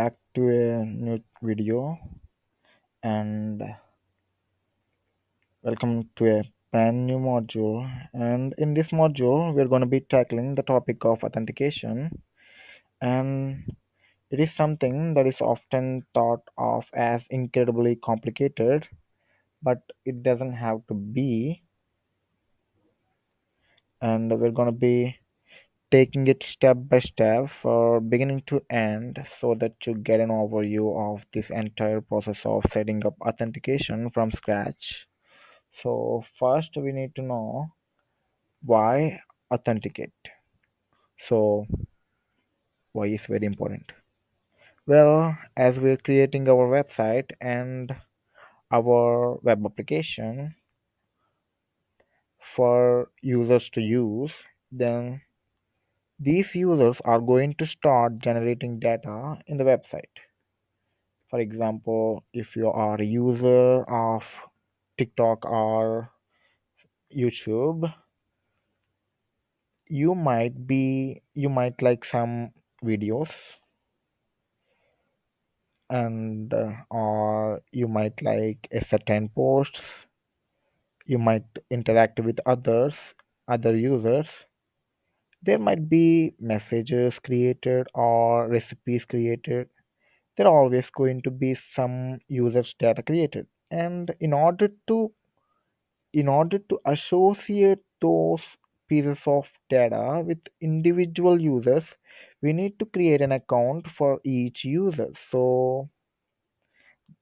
back to a new video and welcome to a brand new module. And in this module, we're going to be tackling the topic of authentication. And it is something that is often thought of as incredibly complicated, but it doesn't have to be. And we're going to be taking it step by step for beginning to end so that you get an overview of this entire process of setting up authentication from scratch. So, first, we need to know why authenticate. So, why is very important? Well, as we're creating our website and our web application for users to use, then these users are going to start generating data in the website. For example, if you are a user of TikTok or YouTube, you might like some videos and or you might like a certain posts, you might interact with other users. There might be messages created or recipes created. There are always going to be some users data created, and in order to associate those pieces of data with individual users, we need to create an account for each user. So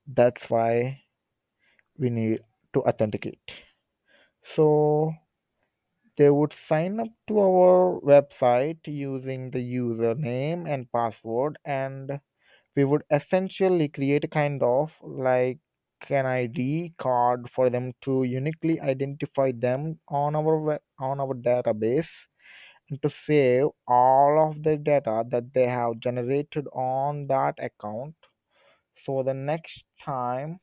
that's why we need to authenticate. So they would sign up to our website using the username and password, and we would essentially create a kind of like an ID card for them to uniquely identify them on on our database, and to save all of the data that they have generated on that account. So the next time,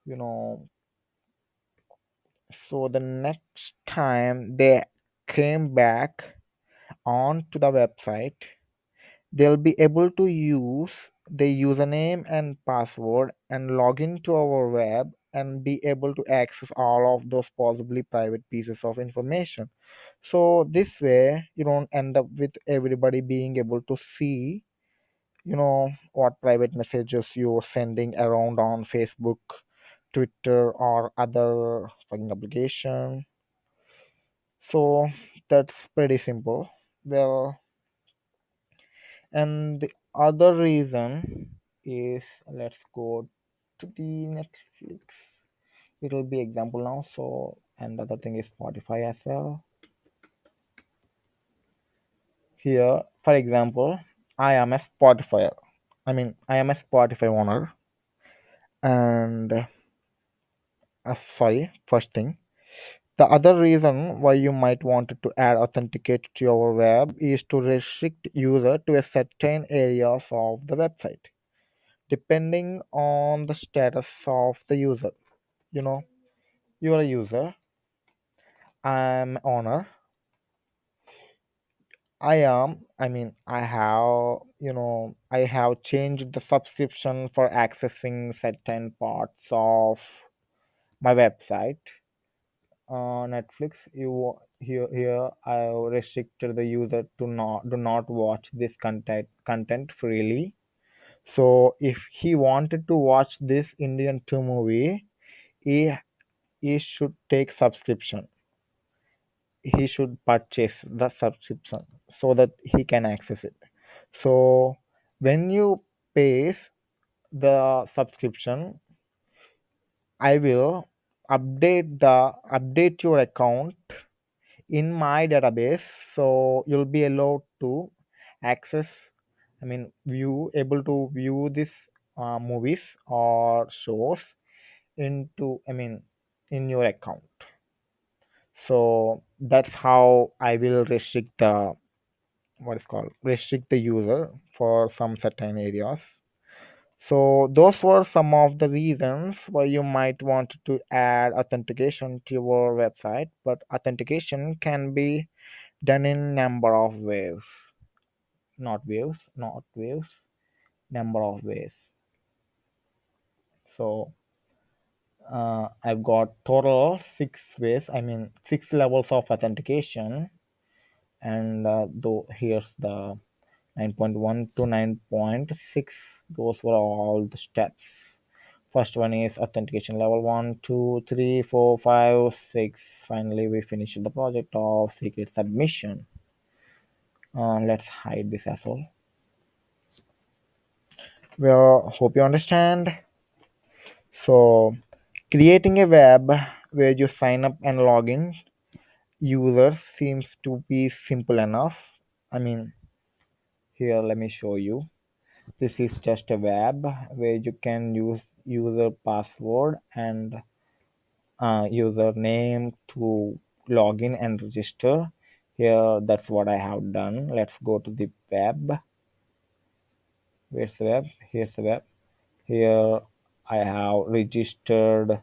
you know, so the next time they came back onto the website, they'll be able to use the username and password and log into our web and be able to access all of those possibly private pieces of information. So this way you don't end up with everybody being able to see what private messages you're sending around on Facebook, Twitter, or other fucking application. So that's pretty simple. Well, and the other reason is, let's go to the Netflix. It'll be example now. So, and the other thing is Spotify as well. Here, for example, I am a Spotify. I am a Spotify owner, and sorry, first thing. The other reason why you might want to add authenticate to your web is to restrict user to a certain areas of the website, depending on the status of the user. You know, you are a user, I'm owner, I have changed the subscription for accessing certain parts of my website. Netflix, here I restricted the user to not do not watch this content freely. So if he wanted to watch this Indian 2 movie, he he should take subscription. He should purchase the subscription so that he can access it. So when you pays the subscription, I will update your account in my database, so you'll be allowed to access, view able to view this movies or shows into in your account. So that's how I will restrict the what is called restrict the user for some certain areas. So those were some of the reasons why you might want to add authentication to your website, but authentication can be done in number of ways. not waves, number of ways. So I've got total six ways, I mean six levels of authentication. And though here's the 9.1 to 9.6, those were all the steps. First one is authentication level 1, 2, 3, 4, 5, 6. Finally we finished the project of secret submission. Let's hide this as well. Well, hope you understand. So creating a web where you sign up and log in users seems to be simple enough. I mean, here let me show you. This is just a web where you can use user password and username to log in and register. Here, that's what I have done. Let's go to the web. Where's the web? Here's the web. Here, I have registered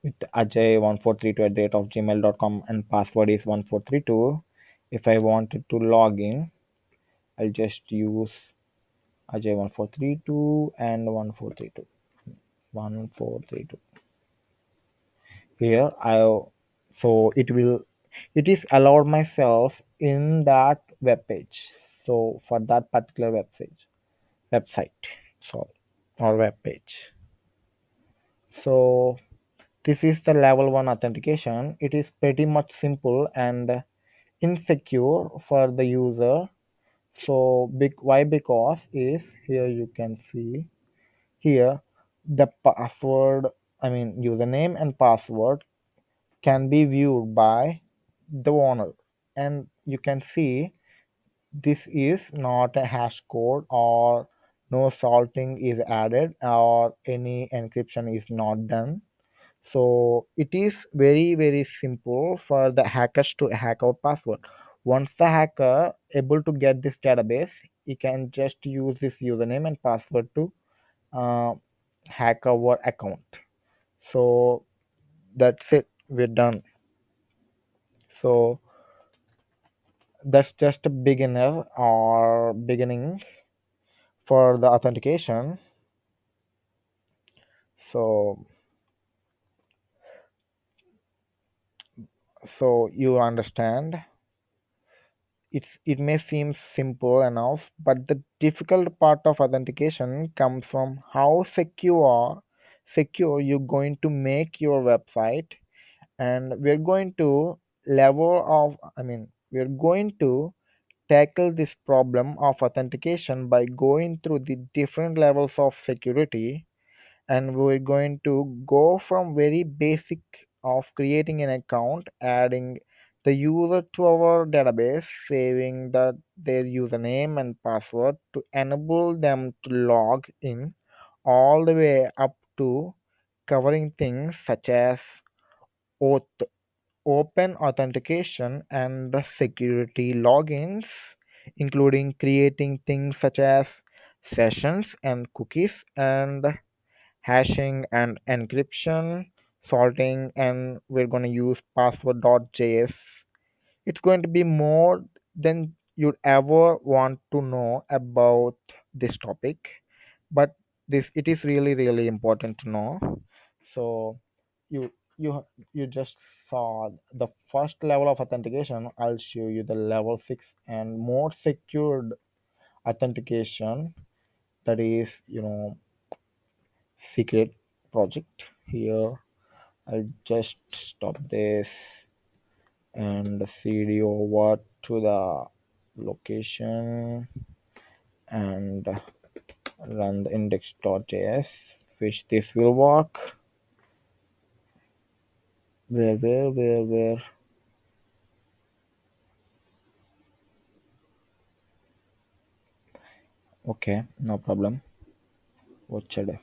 with Ajay1432 at the rate of gmail.com and password is 1432. If I wanted to log in, I'll just use Ajay1432 and 1432. 1432. Here I so it is allowed myself in that web page. So for that particular website, sorry, or web page. So this is the level 1 authentication. It is pretty much simple and insecure for the user. So why? Because is here you can see here the password, I mean username and password can be viewed by the owner, and you can see this is not a hash code, or no salting is added, or any encryption is not done. So it is very simple for the hackers to hack our password. Once the hacker able to get this database, he can just use this username and password to uh, hack our account. So that's it, we're done. So that's just a beginner or beginning for the authentication. So you understand, it may seem simple enough, but the difficult part of authentication comes from how secure you're going to make your website. And we're going to we're going to tackle this problem of authentication by going through the different levels of security. And we're going to go from very basic of creating an account, adding the user to our database, saving their username and password to enable them to log in, all the way up to covering things such as oath, open authentication and security logins, including creating things such as sessions and cookies, and hashing and encryption, sorting, and we're going to use password.js. It's going to be more than you'd ever want to know about this topic, but this it is really important to know. So you you you just saw the first level of authentication. I'll show you the level 6 and more secured authentication, that is, secret project. Here I'll just stop this and cd over to the location and run the index.js, which this will work. Where Okay, no problem. What should I?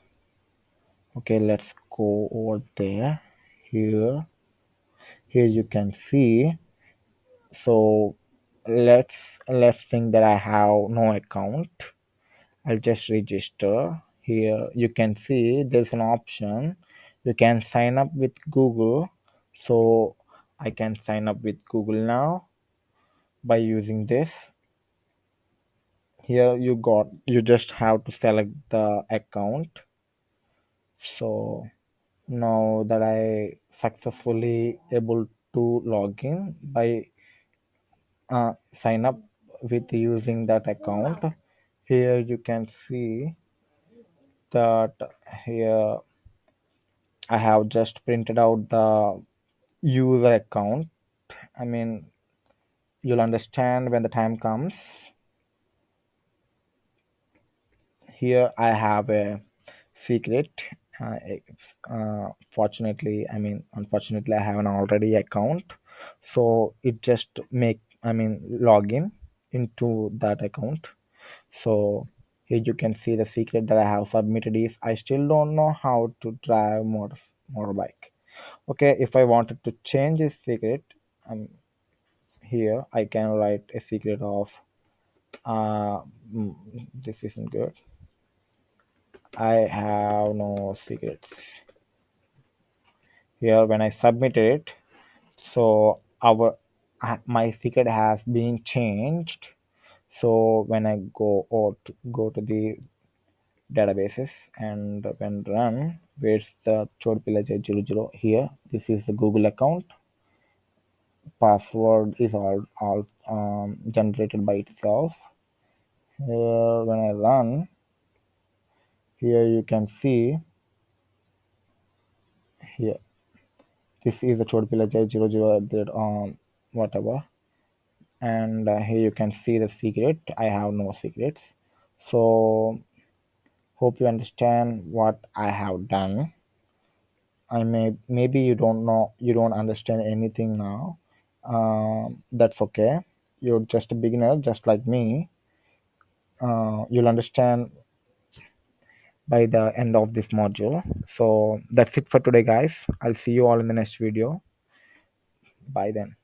Okay, let's go over there. Here you can see. So let's think that I have no account. I'll just register. Here you can see there's an option. You can sign up with Google. So I can sign up with Google now by using this. Here you just have to select the account. So now that I successfully able to log in by sign up with using that account, here you can see that here I have just printed out the user account. I mean, you'll understand when the time comes. Here I have a secret. uh, Fortunately, I mean unfortunately, I have an already account, so it just make, I mean, login into that account. So here you can see the secret that I have submitted is I still don't know how to drive motorbike. Okay, if I wanted to change this secret, um, here I can write a secret of uh, this isn't good. I have no secrets. Here when I submitted it, so our my secret has been changed. So when I go to the databases and when run, where's the chod 00 here, this is the Google account. Password is all generated by itself. Here when I run, here you can see here, this is the chod 00 that whatever. And here you can see the secret. I have no secrets. So hope you understand what I have done. Maybe you don't know, you don't understand anything now. That's okay. You're just a beginner just like me. You'll understand by the end of this module. So that's it for today, guys. I'll see you all in the next video. Bye then.